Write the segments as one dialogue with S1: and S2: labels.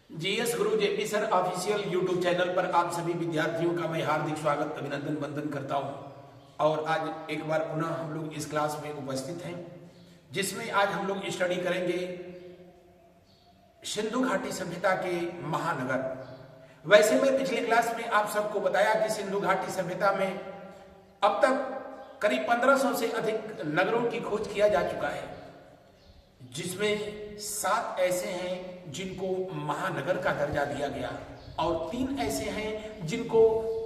S1: GS गुरु JP sir official YouTube channel पर आप सभी विद्यार्थियों का मैं हार्दिक स्वागत अभिनंदन वंदन करता हूं। और आज एक बार पुनः हम लोग इस क्लास में उपस्थित हैं, जिसमें आज हम लोग स्टडी करेंगे सिंधु घाटी सभ्यता के महानगर। वैसे मैं पिछले क्लास में आप सबको बताया कि सिंधु घाटी सभ्यता में अब तक करीब 1500 से अधिक नगरों की खोज किया जा चुका है, जिसमें 7 ऐसे हैं जिनको महानगर का दर्जा दिया गया और 3 ऐसे हैं जिनको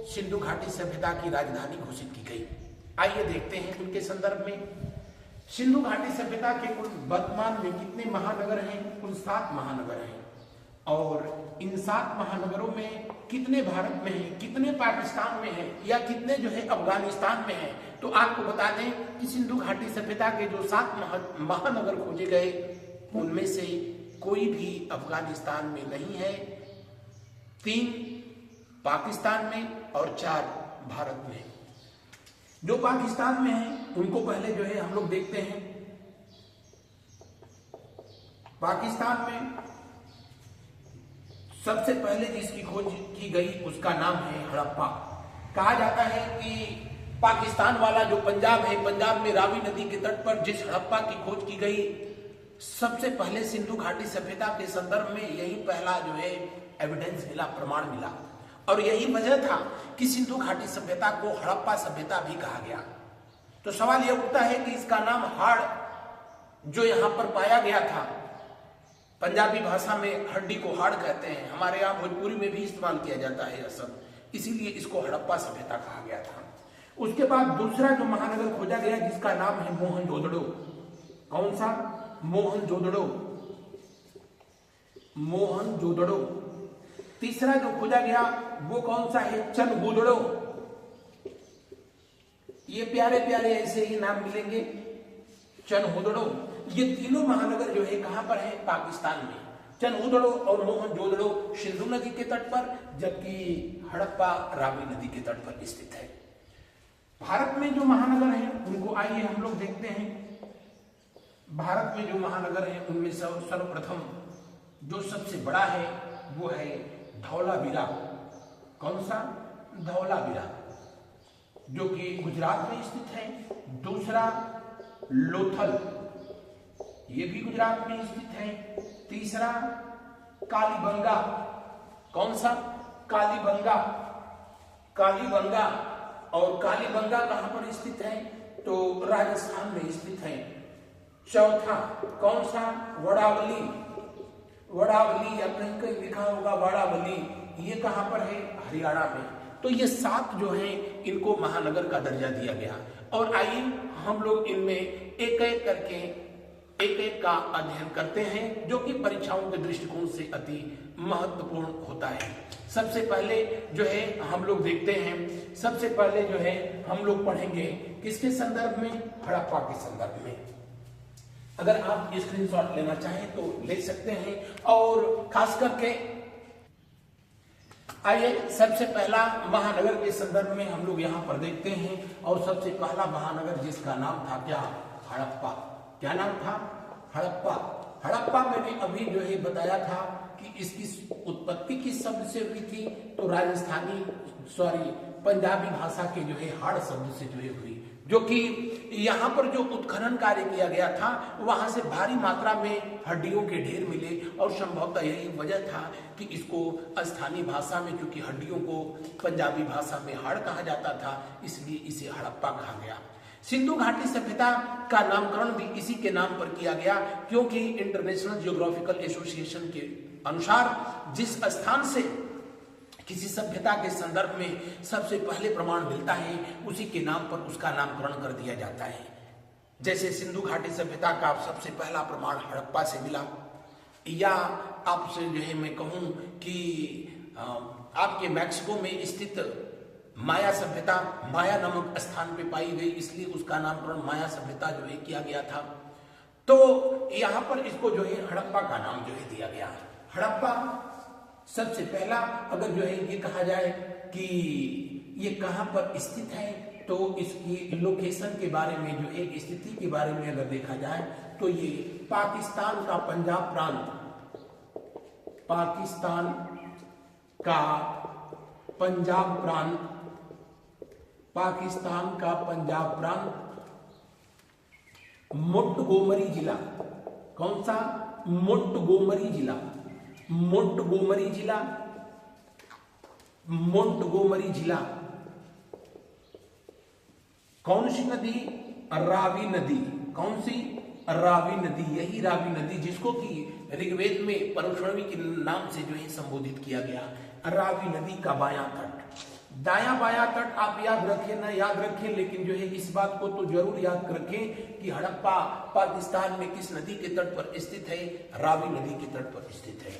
S1: सिंधु घाटी सभ्यता की राजधानी घोषित की गई। आइए देखते हैं उनके संदर्भ में। सिंधु घाटी सभ्यता के कुल वर्तमान में कितने महानगर हैं? कुल 7 महानगर हैं। और इन 7 महानगरों में कितने भारत में हैं, कितने पाकिस्तान में हैं या कितने जो है अफगानिस्तान में हैं? तो आपको बता दें कि सिंधु घाटी सभ्यता के जो 7 महानगर खोजे गए उनमें से कोई भी अफगानिस्तान में नहीं है, 3 पाकिस्तान में और 4 भारत में। जो पाकिस्तान में है उनको पहले जो है हम लोग देखते हैं। पाकिस्तान में सबसे पहले जिसकी खोज की गई उसका नाम है हड़प्पा। कहा जाता है कि पाकिस्तान वाला जो पंजाब है, पंजाब में रावी नदी के तट पर जिस हड़प्पा की खोज की गई, सबसे पहले सिंधु घाटी सभ्यता के संदर्भ में यही पहला जो है एविडेंस मिला, प्रमाण मिला। और यही वजह था कि सिंधु घाटी सभ्यता को हड़प्पा सभ्यता भी कहा गया। तो सवाल यह उठता है कि इसका नाम हाड़ जो यहां पर पाया गया था, पंजाबी भाषा में हड्डी को हाड़ कहते हैं, हमारे यहां भोजपुरी में भी इस्तेमाल किया जाता है यह सब, इसीलिए इसको हड़प्पा सभ्यता कहा गया था। उसके बाद दूसरा जो महानगर खोजा गया जिसका नाम है मोहनजोदड़ो। कौन सा? मोहनजोदड़ो। मोहनजोदड़ो। तीसरा जो खोजा गया वो कौन सा है? चनहूदड़ो। ये प्यारे प्यारे ऐसे ही नाम मिलेंगे, चनहूदड़ो। ये तीनों महानगर जो है कहां पर है? पाकिस्तान में। चनहूदड़ो और मोहनजोदड़ो सिंधु नदी के तट पर, जबकि हड़प्पा रावी नदी के तट पर स्थित है। भारत में जो महानगर हैं उनको आइए हम लोग देखते हैं। भारत में जो महानगर हैं उनमें सर्वप्रथम जो सबसे बड़ा है वो है धौलावीरा। कौन सा? धौलावीरा, जो कि गुजरात में स्थित है। दूसरा लोथल, ये भी गुजरात में स्थित है। तीसरा कालीबंगा। कौन सा? कालीबंगा। कालीबंगा। और कालीबंगा कहां पर स्थित है? तो राजस्थान में स्थित है। चौथा कौन सा? वड़ावली। वड़ावली या कहीं कहीं लिखा होगा वड़ावली, ये कहां पर है? हरियाणा में। तो ये 7 जो हैं इनको महानगर का दर्जा दिया गया। और आइए हम लोग इनमें एक एक करके एक एक का अध्ययन करते हैं, जो कि परीक्षाओं के दृष्टिकोण से अति महत्वपूर्ण होता है। सबसे पहले जो है हम लोग देखते हैं, सबसे पहले जो है हम लोग पढ़ेंगे किसके संदर्भ में? हड़प्पा के संदर्भ में। अगर आप स्क्रीनशॉट लेना चाहें तो ले सकते हैं। और खास करके आइए सबसे पहला महानगर के संदर्भ में हम लोग यहाँ पर देखते हैं। और सबसे पहला महानगर जिसका नाम था क्या? हड़प्पा। क्या नाम था? हड़प्पा। हड़प्पा मैंने अभी जो है बताया था कि इसकी उत्पत्ति किस शब्द से हुई थी? तो पंजाबी भाषा के जो है हाड़ शब्द से जो है हुई, जो कि यहाँ पर जो उत्खनन कार्य किया गया था वहां से भारी मात्रा में हड्डियों के ढेर मिले। और संभवतः यही वजह था कि इसको स्थानीय भाषा में, क्योंकि हड्डियों को पंजाबी भाषा में हाड़ कहा जाता था, इसलिए इसे हड़प्पा कहा गया। सिंधु घाटी सभ्यता का नामकरण भी इसी के नाम पर किया गया, क्योंकि इंटरनेशनल जियोग्राफिकल एसोसिएशन के अनुसार जिस स्थान से किसी सभ्यता के संदर्भ में सबसे पहले प्रमाण मिलता है उसी के नाम पर उसका नामकरण कर दिया जाता है। जैसे सिंधु घाटी सभ्यता का सबसे पहला प्रमाण हड़प्पा से मिला, या आपसे जो है मैं कहूं कि आपके मैक्सिको में स्थित माया सभ्यता माया नामक स्थान पे पाई गई, इसलिए उसका नामकरण माया सभ्यता जो है किया गया था। तो यहां पर इसको जो है हड़प्पा का नाम जो है दिया गया। हड़प्पा सबसे पहला, अगर जो है ये कहा जाए कि ये कहां पर स्थित है, तो इसकी लोकेशन के बारे में, जो एक स्थिति के बारे में अगर देखा जाए तो ये पाकिस्तान का पंजाब प्रांत पाकिस्तान का पंजाब प्रांत, पाकिस्तान का पंजाब प्रांत, मोंटगोमरी जिला, कौन सा? मोंटगोमरी जिला, मोंटगोमरी जिला, मोंटगोमरी जिला। कौन सी नदी? रावी नदी। कौन सी? रावी नदी। यही रावी नदी जिसको कि ऋग्वेद में परुष्णवी के नाम से जो है संबोधित किया गया। रावी नदी का बायां तट, दायां बायां तट आप याद रखें ना याद रखें, लेकिन जो है इस बात को तो जरूर याद रखें कि हड़प्पा पाकिस्तान में किस नदी के तट पर स्थित है? रावी नदी के तट पर स्थित है।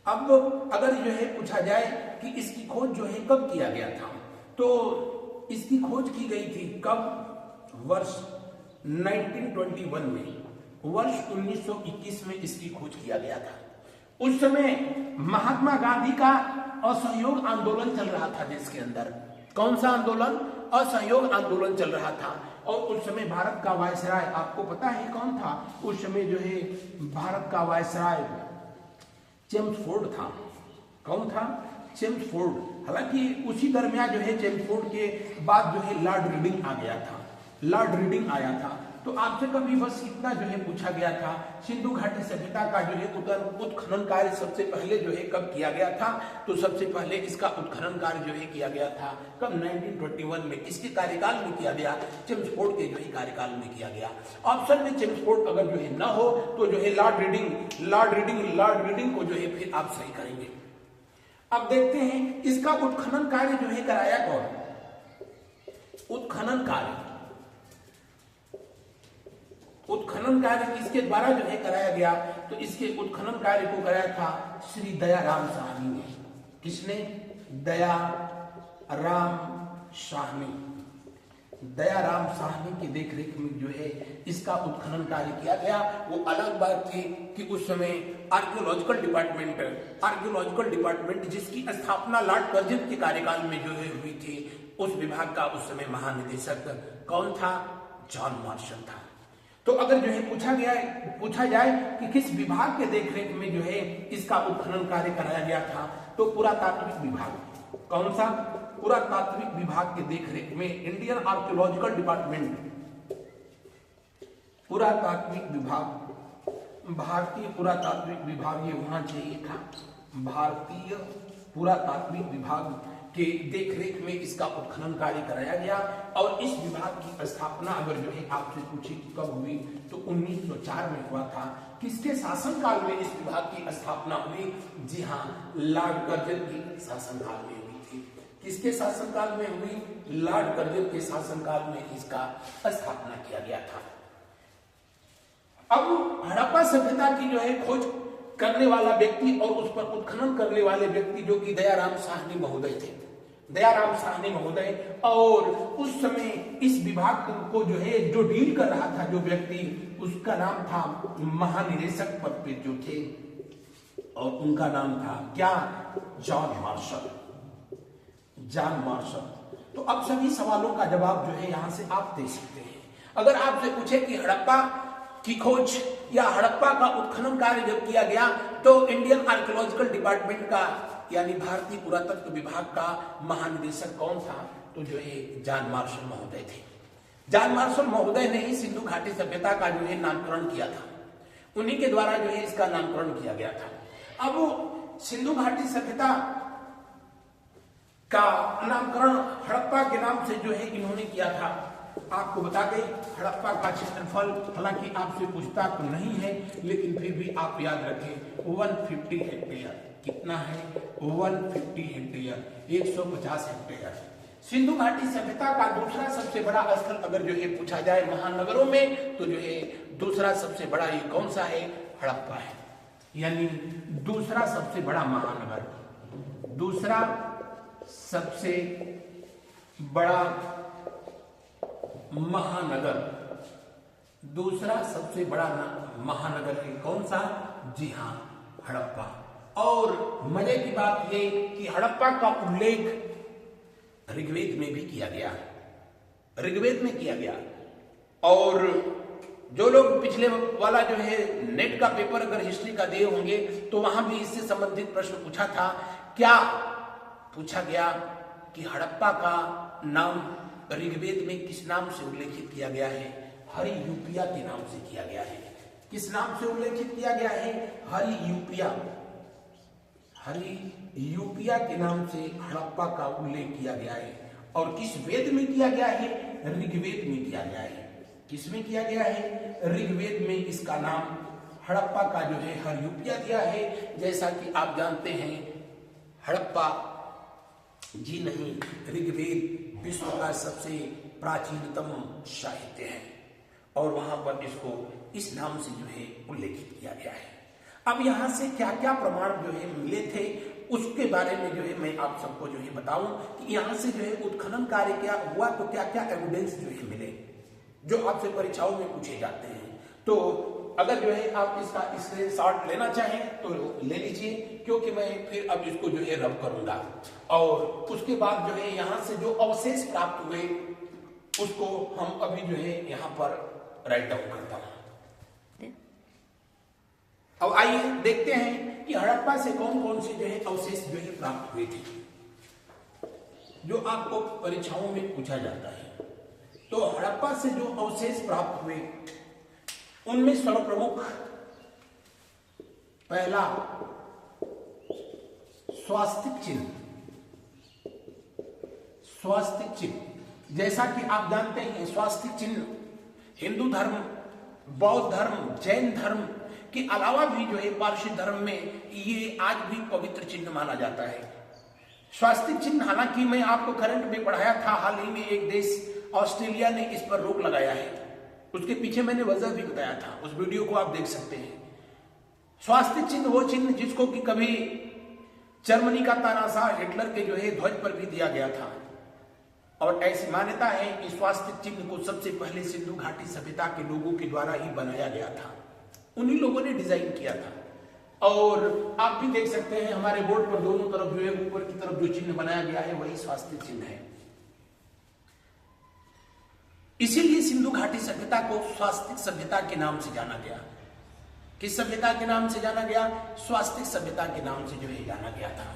S1: अब अगर जो है पूछा जाए कि इसकी खोज जो है कब किया गया था, तो इसकी खोज की गई थी कब? वर्ष 1921 में, वर्ष 1921 में इसकी खोज किया गया था। उस समय महात्मा गांधी का असहयोग आंदोलन चल रहा था देश के अंदर। कौन सा आंदोलन? असहयोग आंदोलन चल रहा था। और उस समय भारत का वायसराय आपको पता है कौन था? उस समय जो है भारत का वायसराय चेम्सफोर्ड था। कौन था? चेम्सफोर्ड। हालांकि उसी दरमियान जो है चेम्सफोर्ड के बाद जो है लॉर्ड रीडिंग आ गया था, लॉर्ड रीडिंग आया था। तो आपसे कभी बस इतना जो है पूछा गया था, सिंधु घाटी सभ्यता का जो है उत्खनन कार्य सबसे पहले जो है कब किया गया था? तो सबसे पहले इसका उत्खनन कार्य जो है किया गया था कब? 1921 में। किसके कार्यकाल में किया गया? चेम्सफोर्ड के जो है कार्यकाल में किया गया। ऑप्शन में चेम्सफोर्ड अगर जो है ना हो तो जो है लॉर्ड रीडिंग को जो है फिर आप सही करेंगे। अब देखते हैं इसका उत्खनन कार्य जो है कराया कौन? उत्खनन कार्य किसके द्वारा जो है कराया गया? तो इसके उत्खनन कार्य को कराया था श्री दयाराम साहनी ने। किसने? दयाराम साहनी। दयाराम साहनी की देखरेख में जो है इसका उत्खनन कार्य किया गया। वो अलग बात थी कि उस समय आर्कियोलॉजिकल डिपार्टमेंट जिसकी स्थापना लॉर्ड कर्जन के कार्यकाल में जो है हुई थी, उस विभाग का उस समय महानिदेशक कौन था? जॉन मार्शल था। तो अगर जो है पूछा जाए कि किस विभाग के देखरेख में जो है इसका उत्खनन कार्य कराया गया था, तो पुरातात्विक विभाग। कौन सा? पुरातात्विक विभाग के देखरेख में इंडियन आर्कियोलॉजिकल डिपार्टमेंट, पुरातात्विक विभाग, भारतीय पुरातात्विक विभाग ये होना चाहिए था। भारतीय पुरातात्विक विभाग के देखरेख में इसका उत्खनन कार्य कराया गया। और इस विभाग की स्थापना अगर जो है आपसे पूछे कि कब हुई, तो 1904 में हुआ था। किसके शासनकाल में इस विभाग की स्थापना हुई? जी हाँ, लॉर्ड कर्जन के शासनकाल में हुई थी। किसके शासनकाल में हुई? लॉर्ड कर्जन के शासनकाल में इसका स्थापना किया गया था। अब हड़प्पा सभ्यता की जो है खोज करने वाला व्यक्ति और उस पर उत्खनन करने वाले व्यक्ति जो कि दयाराम साहनी महोदय थे, दयाराम साहनी महोदय। और उस समय इस विभाग को जो है जो डील कर रहा था जो व्यक्ति, उसका नाम था महानिदेशक पद पे जो थे, और उनका नाम था क्या? John Marshall. John Marshall. तो अब सभी सवालों का जवाब जो है यहां से आप दे सकते हैं। अगर आपसे पूछे कि हड़प्पा की खोज या हड़प्पा का उत्खनन कार्य जब किया गया तो इंडियन आर्कियोलॉजिकल डिपार्टमेंट का यानी भारतीय पुरातत्व विभाग का महानिदेशक कौन था? तो जो है जॉन मार्शल महोदय थे। जॉन मार्शल महोदय ने ही सिंधु घाटी सभ्यता का जो है नामकरण किया था। उन्हीं के द्वारा जो है इसका नामकरण किया गया था। अब सिंधु घाटी सभ्यता का नामकरण हड़प्पा के नाम से जो है इन्होंने किया था। आपको बता दें हड़प्पा का क्षेत्रफल, हालांकि आपसे पूछता तो नहीं है लेकिन फिर भी आप याद रखें 150 हेक्टेयर। कितना है? 150 हेक्टेयर, 150 हेक्टेयर। सिंधु घाटी सभ्यता का दूसरा सबसे बड़ा स्थल अगर जो है पूछा जाए महानगरों में, तो जो है दूसरा सबसे बड़ा ये कौन सा है? हड़प्पा है। यानी दूसरा सबसे बड़ा महानगर, दूसरा सबसे बड़ा महानगर, दूसरा सबसे बड़ा महानगर है कौन सा? जी हां, हड़प्पा। और मजे की बात ये कि हड़प्पा का उल्लेख ऋग्वेद में भी किया गया, ऋग्वेद में किया गया। और जो लोग पिछले वाला जो है नेट का पेपर अगर हिस्ट्री का दिए होंगे तो वहां भी इससे संबंधित प्रश्न पूछा था। क्या पूछा गया कि हड़प्पा का नाम ऋग्वेद में किस नाम से उल्लेखित किया गया है? हरि यूपिया के नाम से किया गया है। किस नाम से उल्लेखित किया गया है? हरि यूपिया। हरि यूपिया के नाम से हड़प्पा का उल्लेख किया गया है। और किस वेद में किया गया है? ऋग्वेद में किया गया है। किसमें किया गया है? ऋग्वेद में इसका नाम हड़प्पा का जो है हरियूपिया दिया है। जैसा कि आप जानते हैं हड़प्पा जी नहीं, ऋग्वेद विश्व का सबसे प्राचीनतम साहित्य है और वहां पर इसको इस नाम से जो है उल्लेखित किया गया है। अब यहां से क्या क्या प्रमाण जो है मिले थे उसके बारे में जो है मैं आप सबको जो है बताऊं कि यहां से जो है उत्खनन कार्य क्या हुआ, तो क्या क्या एविडेंस जो है मिले जो आपसे परीक्षाओं में पूछे जाते हैं। तो अगर जो है आप इसका स्क्रीनशॉट लेना चाहें तो ले लीजिए, क्योंकि मैं फिर अब इसको जो है रब करूंगा और उसके बाद जो है यहाँ से जो अवशेष प्राप्त हुए उसको हम अभी जो है यहाँ पर राइट डाउन करता हूं। अब आइए देखते हैं कि हड़प्पा से कौन कौन से जो है अवशेष जो है प्राप्त हुए थे जो आपको परीक्षाओं में पूछा जाता है। तो हड़प्पा से जो अवशेष प्राप्त हुए उनमें सर्वप्रमुख पहला स्वास्तिक चिन्ह। स्वास्तिक चिन्ह जैसा कि आप जानते हैं स्वास्तिक चिन्ह हिंदू धर्म, बौद्ध धर्म, जैन धर्म के अलावा भी जो है पारसी धर्म में ये आज भी पवित्र चिन्ह माना जाता है। स्वास्तिक चिन्ह हालांकि मैं आपको करंट में पढ़ाया था, हाल ही में एक देश ऑस्ट्रेलिया ने इस पर रोक लगाया है, उसके पीछे मैंने वजह भी बताया था, उस वीडियो को आप देख सकते हैं। स्वास्तिक चिन्ह वो चिन्ह जिसको कि कभी जर्मनी का तानाशाह हिटलर के जो है ध्वज पर भी दिया गया था और ऐसी मान्यता है कि स्वास्तिक चिन्ह को सबसे पहले सिंधु घाटी सभ्यता के लोगों के द्वारा ही बनाया गया था, उन्हीं लोगों ने डिजाइन किया था। और आप भी देख सकते हैं हमारे बोर्ड पर दोनों तरफ जो है ऊपर की तरफ जो चिन्ह बनाया गया है वही स्वास्तिक चिन्ह है। इसीलिए सिंधु घाटी सभ्यता को स्वास्तिक सभ्यता के नाम से जाना गया। किस सभ्यता के नाम से जाना गया? स्वास्तिक सभ्यता के नाम से जो है जाना गया था।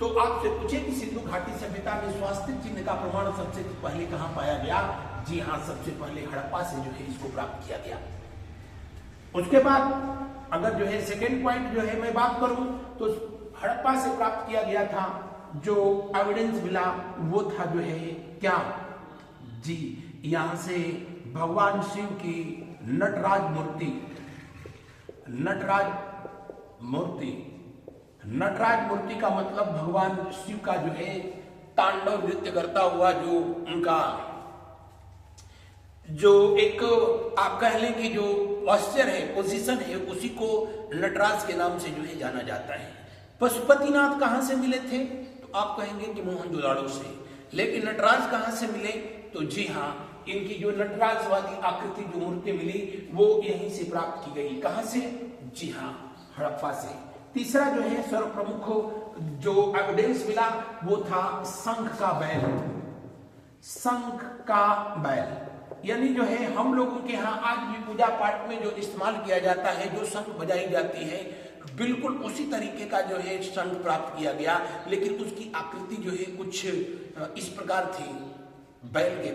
S1: तो आपसे पूछे कि सिंधु घाटी सभ्यता में स्वास्तिक चिन्ह का प्रमाण सबसे पहले कहां पाया गया? जी हां, सबसे पहले हड़प्पा से जो है इसको प्राप्त किया गया। उसके बाद अगर जो है सेकेंड पॉइंट जो है मैं बात करूं तो हड़प्पा से प्राप्त किया गया था जो एविडेंस मिला वो था जो है क्या? जी, यहां से भगवान शिव की नटराज मूर्ति, नटराज मूर्ति का मतलब भगवान शिव का जो है तांडव नृत्य करता हुआ जो उनका जो एक आप कह लें कि जो पॉस्चर है, पोजीशन है, उसी को नटराज के नाम से जो है जाना जाता है। पशुपतिनाथ कहां से मिले थे? तो आप कहेंगे कि मोहनजोदाड़ो से। लेकिन नटराज कहां से मिले? तो जी हाँ, इनकी जो नटराजवादी आकृति जो मूर्ति मिली वो यहीं से प्राप्त की गई। कहां से? जी हाँ, हड़प्पा से। तीसरा जो है सर्वप्रमुख जो एविडेंस मिला वो था शंख का बैल। शंख का बैल यानी जो है हम लोगों के यहाँ आज भी पूजा पाठ में जो इस्तेमाल किया जाता है, जो शंख बजाई जाती है, बिल्कुल उसी तरीके का जो है शंख प्राप्त किया गया, लेकिन उसकी आकृति जो है कुछ इस प्रकार थी बैल के,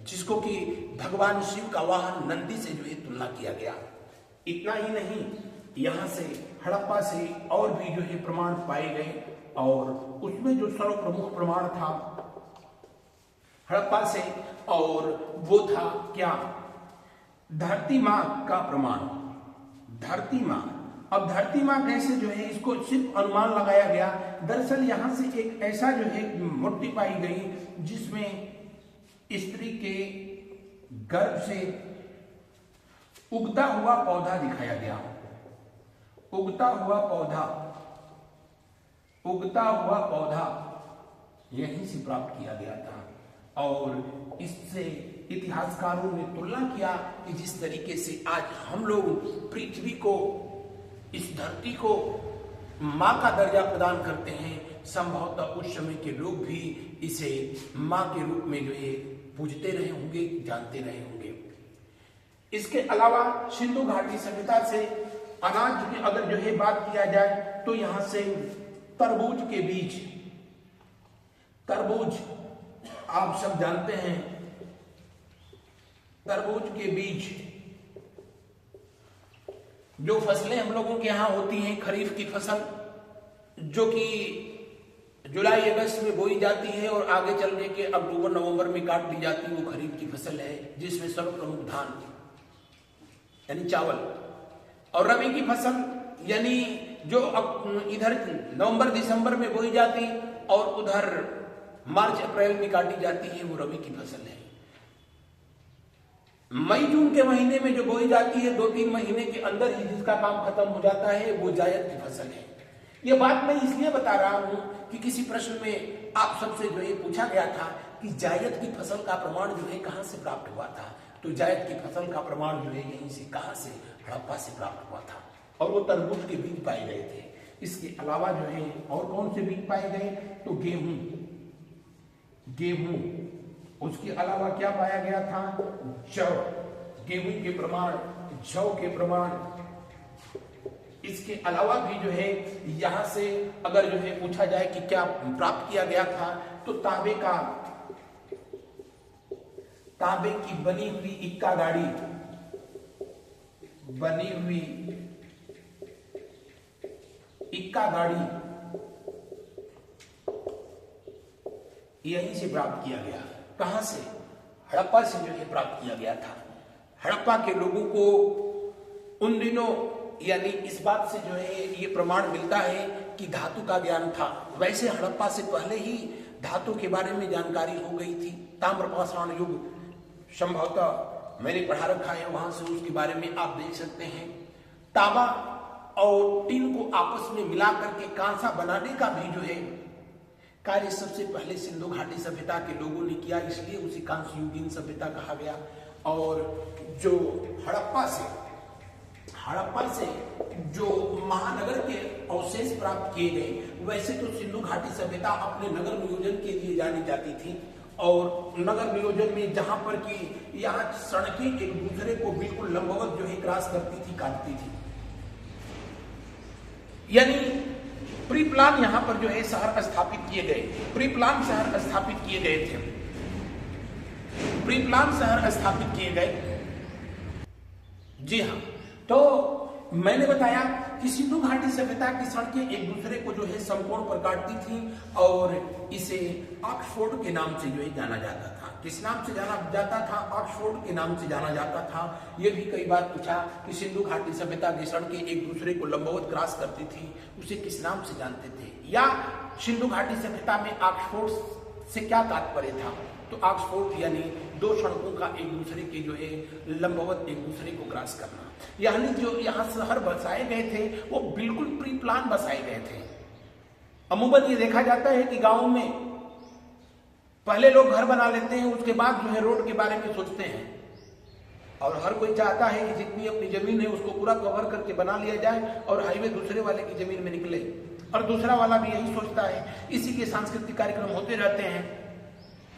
S1: जिसको कि भगवान शिव का वाहन नंदी से जो है तुलना किया गया। इतना ही नहीं, यहाँ से हड़प्पा से और भी जो है प्रमाण पाए गए और उसमें जो सर्वप्रमुख प्रमाण था हड़प्पा से और वो था क्या? धरती मां का प्रमाण। धरती मां, अब धरती मां कैसे जो है इसको सिर्फ अनुमान लगाया गया। दरअसल यहां से एक ऐसा जो है मूर्ति पाई गई जिसमें स्त्री के गर्भ से उगता हुआ पौधा दिखाया गया। उगता हुआ पौधा यहीं से प्राप्त किया गया था और इससे इतिहासकारों ने तुलना किया कि जिस तरीके से आज हम लोग पृथ्वी को, इस धरती को मां का दर्जा प्रदान करते हैं, संभवतः उस समय के लोग भी इसे मां के रूप में जो है पूजते रहे होंगे, जानते रहे होंगे। इसके अलावा सिंधु घाटी सभ्यता से अनाज की अगर जो है बात किया जाए तो यहां से तरबूज के बीज, तरबूज आप सब जानते हैं, तरबूज के बीज जो फसलें हम लोगों के यहां होती हैं, खरीफ की फसल जो कि जुलाई अगस्त में बोई जाती है और आगे चलने के अक्टूबर नवंबर में काट दी जाती है, वो खरीफ की फसल है जिसमें सर्वप्रमुख धान यानी चावल, और रबी की फसल यानी जो इधर नवंबर दिसंबर में बोई जाती और उधर मार्च अप्रैल में काटी जाती है, वो रबी की फसल है। मई जून के महीने में जो बोई जाती है 2-3 महीने के अंदर ही जिसका काम खत्म हो जाता है, वो जायद की फसल है। ये बात मैं इसलिए बता रहा हूं कि किसी प्रश्न में आप सबसे जो ये पूछा गया था कि जायद की फसल का प्रमाण जो है कहां से प्राप्त हुआ था, तो जायद की फसल का प्रमाण जो है यहीं से, कहां से, हड़प्पा से प्राप्त हुआ था और वो तरबूज के बीज पाए गए थे। इसके अलावा जो है और कौन से बीज पाए गए, तो गेहूं, उसके अलावा क्या पाया गया था, जौ, गेहूं के प्रमाण, जौ के प्रमाण। इसके अलावा भी जो है यहां से अगर जो है पूछा जाए कि क्या प्राप्त किया गया था, तो तांबे की बनी हुई इक्का गाड़ी, बनी हुई इक्का गाड़ी यहीं से प्राप्त किया गया। कहां से, हड़प्पा से जो है प्राप्त किया गया था। हड़प्पा के लोगों को उन दिनों यानी इस बात से जो है ये प्रमाण मिलता है कि धातु का ज्ञान था। वैसे हड़प्पा से पहले ही धातु के बारे में जानकारी हो गई थी। ताम्रपाषाण युग संभवतः मैंने पढ़ा रखा है, वहां से उसके बारे में आप देख सकते हैं। तांबा और टीन को आपस में मिला करके कांसा बनाने का भी जो है कार्य सबसे पहले सिंधु घाटी सभ्यता के लोगों ने किया, इसलिए उसे कांस्य युगीन सभ्यता कहा गया। और जो हड़प्पा से जो महानगर के अवशेष प्राप्त किए गए, वैसे तो सिंधु घाटी सभ्यता अपने नगर नियोजन के लिए जानी जाती थी और नगर नियोजन में जहां पर कि यहाँ सड़कें एक दूसरे को बिल्कुल लंबवत जो है क्रॉस करती थी, काटती थी, यानी प्री प्लान यहां पर जो है शहर स्थापित किए गए, प्री प्लान शहर स्थापित किए गए थे, प्री प्लान शहर स्थापित किए गए। जी हाँ, तो मैंने बताया कि सिंधु घाटी सभ्यता की सड़कें एक दूसरे को जो है समकोण पर काटती थी और इसे ऑक्सफोर्ड के नाम से जो है जाना जाता था। किस नाम से जाना जाता था, ऑक्सफोर्ड के नाम से जाना जाता था। यह भी कई बार पूछा कि सिंधु घाटी सभ्यता की सड़कें एक दूसरे को लंबवत क्रॉस करती थी, उसे किस नाम से जानते थे, या सिंधु घाटी सभ्यता में ऑक्सफोर्ड से क्या तात्पर्य था, तो ऑक्सफोर्ड यानी दो सड़कों का एक दूसरे के जो है लंबवत एक दूसरे को क्रॉस करना। यानी जो यहाँ शहर बसाए गए थे वो बिल्कुल प्री प्लान बसाए गए थे। अमूमन ये देखा जाता है कि गांव में पहले लोग घर बना लेते हैं, उसके बाद जो है रोड के बारे में सोचते हैं और हर कोई चाहता है कि जितनी अपनी जमीन है उसको पूरा कवर करके बना लिया जाए और हाईवे दूसरे वाले की जमीन में निकले, और दूसरा वाला भी यही सोचता है। इसी के सांस्कृतिक कार्यक्रम होते रहते हैं।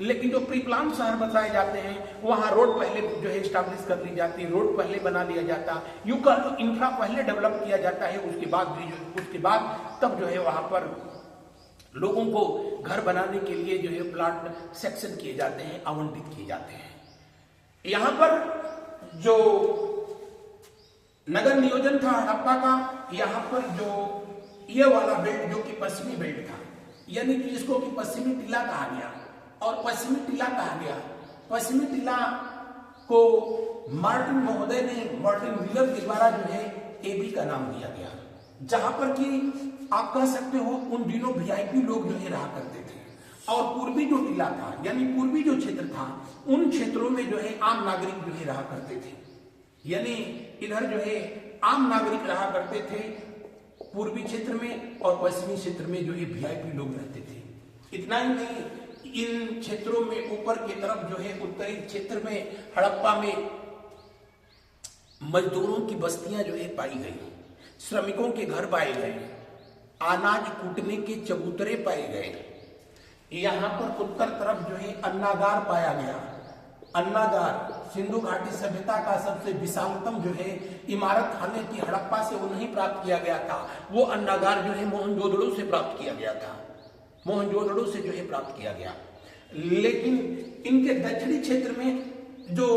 S1: लेकिन जो प्री प्लान शहर बसाए जाते हैं वहां रोड पहले जो है स्टैब्लिश कर ली जाती है, रोड पहले बना लिया जाता, यूं कह लो इंफ्रा पहले डेवलप किया जाता है, उसके बाद तब जो है वहां पर लोगों को घर बनाने के लिए जो है प्लाट सेक्शन किए जाते हैं, आवंटित किए जाते हैं। यहां पर जो नगर नियोजन था हड़प्पा का, यहां पर जो ये वाला बेल्ट जो कि पश्चिमी बेल्ट था, यानी कि इसको कि पश्चिमी टीला कहा गया, और पश्चिमी टीला कहा गया। पश्चिमी टीला को मार्टिन महोदय ने, मार्टिन व्हीलर के द्वारा जो है एबी का नाम दिया गया, जहां पर कि आप कह सकते हो उन दिनों वीआईपी लोग जो है रहा करते थे। और पूर्वी जो टीला था यानी पूर्वी जो क्षेत्र था, उन क्षेत्रों में जो है आम नागरिक जो है रहा करते थे, यानी इधर जो है आम नागरिक रहा करते थे पूर्वी क्षेत्र में, और पश्चिमी क्षेत्र में जो है वीआईपी लोग रहते थे। इतना ही नहीं, इन क्षेत्रों में ऊपर की तरफ जो है उत्तरी क्षेत्र में हड़प्पा में मजदूरों की बस्तियां जो है पाई गई, श्रमिकों के घर पाए गए, अनाज कूटने के चबूतरे पाए गए। यहां पर उत्तर तरफ जो है अन्नागार पाया गया, अन्नागार सिंधु घाटी सभ्यता का सबसे विशालतम जो है इमारत हालांकि हड़प्पा से वो नहीं प्राप्त किया गया था, वो अन्नागार जो है मोहनजोदड़ो से प्राप्त किया गया था, मोहनजोदड़ो से जो है प्राप्त किया गया। लेकिन इनके दक्षिणी क्षेत्र में जो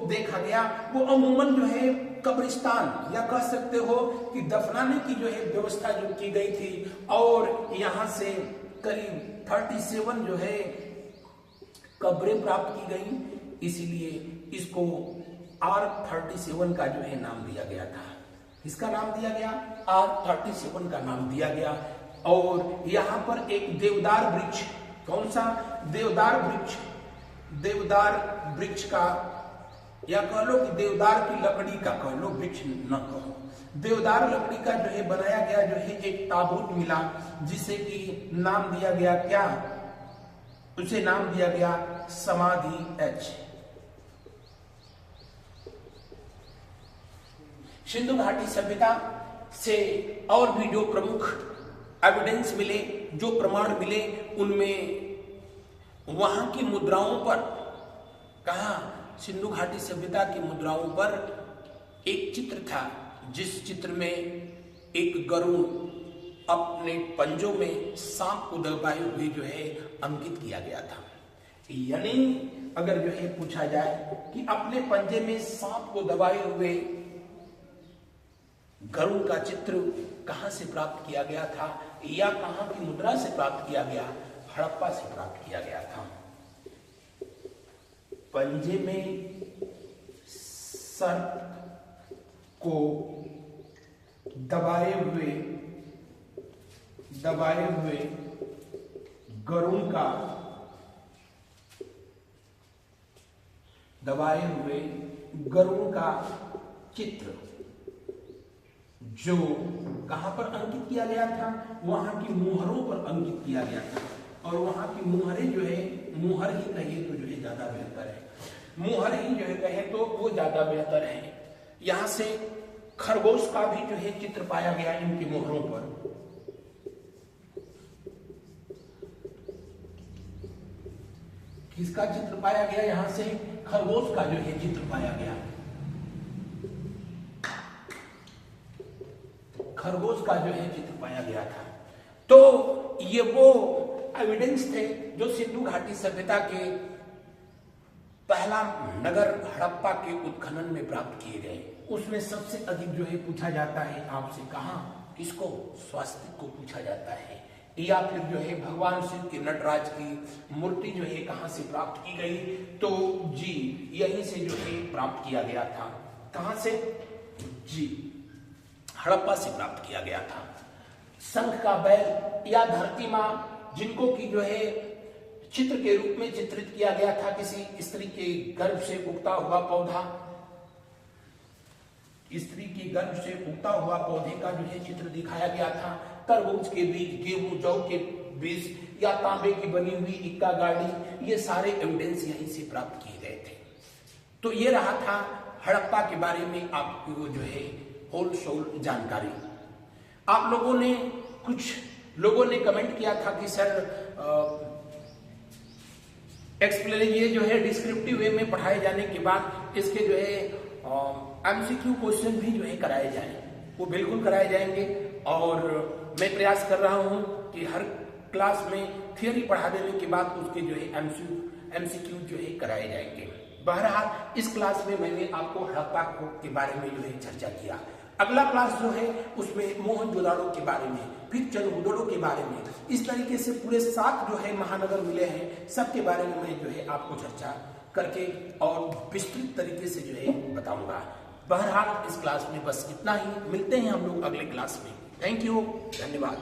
S1: देखा गया वो अमूमन जो है कब्रिस्तान या कह सकते हो कि दफनाने की जो है व्यवस्था जो की गई थी, और यहाँ से करीब 37 जो है कब्रें प्राप्त की गई, इसीलिए इसको R37 का जो है नाम दिया गया था। इसका नाम दिया गया R37 का नाम दिया गया। और यहाँ पर एक देवदार वृक्ष, कौन सा देवदार वृक्ष, देवदार वृक्ष का या कह लो कि देवदार की लकड़ी का कह लो, वृक्ष न कहो, देवदार लकड़ी का जो है बनाया गया जो है एक ताबूत मिला, जिसे कि नाम दिया गया क्या, उसे नाम दिया गया समाधि H। सिंधु घाटी सभ्यता से और भी जो प्रमुख एविडेंस मिले, जो प्रमाण मिले, उनमें वहां की मुद्राओं पर, कहा सिंधु घाटी सभ्यता की मुद्राओं पर एक चित्र था, जिस चित्र में एक गरुड़ अपने पंजों में सांप को दबाए हुए जो है अंकित किया गया था। यानी अगर जो है पूछा जाए कि अपने पंजे में सांप को दबाए हुए गरुड़ का चित्र कहां से प्राप्त किया गया था या कहां की मुद्रा से प्राप्त किया गया, हड़प्पा से प्राप्त किया गया था। पंजे में सर्प को दबाए हुए गरुड़ का चित्र जो कहां पर अंकित किया गया था, वहां की मुहरों पर अंकित किया गया था। और वहां की मुहरें जो है, मुहर ही कहे तो जो है ज्यादा बेहतर है, मुहर ही जो है कहे तो वो ज्यादा बेहतर है। यहां से खरगोश का भी जो है चित्र पाया गया इनकी मुहरों पर। किसका चित्र पाया गया, यहां से खरगोश का जो है चित्र पाया गया, खरगोश का जो है चित्र पाया गया था। तो ये वो एविडेंस थे जो सिंधु घाटी सभ्यता के पहला नगर हड़प्पा के उत्खनन में प्राप्त किए गए। उसमें सबसे अधिक जो है पूछा जाता है आपसे, कहां, किसको, स्वास्तिक को पूछा जाता है, या फिर जो है भगवान शिव के नटराज की मूर्ति जो है कहां से प्राप्त की गई, तो जी यहीं से जो है प्राप्त किया गया था। कहां से, जी हड़प्पा से प्राप्त किया गया था। शंख का बैल या धरती मां, जिनको की जो है चित्र के रूप में चित्रित किया गया था, किसी स्त्री के गर्भ से उगता हुआ पौधा, स्त्री के गर्भ से उगता हुआ पौधे का जो है चित्र दिखाया गया था। तरबूज के बीज, गेहूं जौ के बीज या तांबे की बनी हुई इक्का गाड़ी, ये सारे एविडेंस यहीं से प्राप्त किए गए थे। तो ये रहा था हड़प्पा के बारे में आपको जो है होल सोल जानकारी। आप लोगों ने, कुछ लोगों ने कमेंट किया था कि सर एक्सप्लेन, ये जो है डिस्क्रिप्टिव वे में पढ़ाए जाने के बाद इसके जो है एमसीक्यू क्वेश्चन भी जो है कराए जाएं, वो बिल्कुल कराए जाएंगे। और मैं प्रयास कर रहा हूं कि हर क्लास में थियोरी पढ़ा देने के बाद उसके जो है एमसीक्यू जो है कराए जाएंगे। बहरहाल इस क्लास में मैंने आपको हड़प्पा के बारे में जो है चर्चा किया। अगला क्लास जो है उसमें मोहनजोदाड़ो के बारे में, फिर चनहुदड़ो के बारे में, इस तरीके से पूरे 7 जो है महानगर मिले हैं, सबके बारे में मैं जो है आपको चर्चा करके और विस्तृत तरीके से जो है बताऊंगा। बहरहाल इस क्लास में बस इतना ही, मिलते हैं हम लोग अगले क्लास में। थैंक यू, धन्यवाद।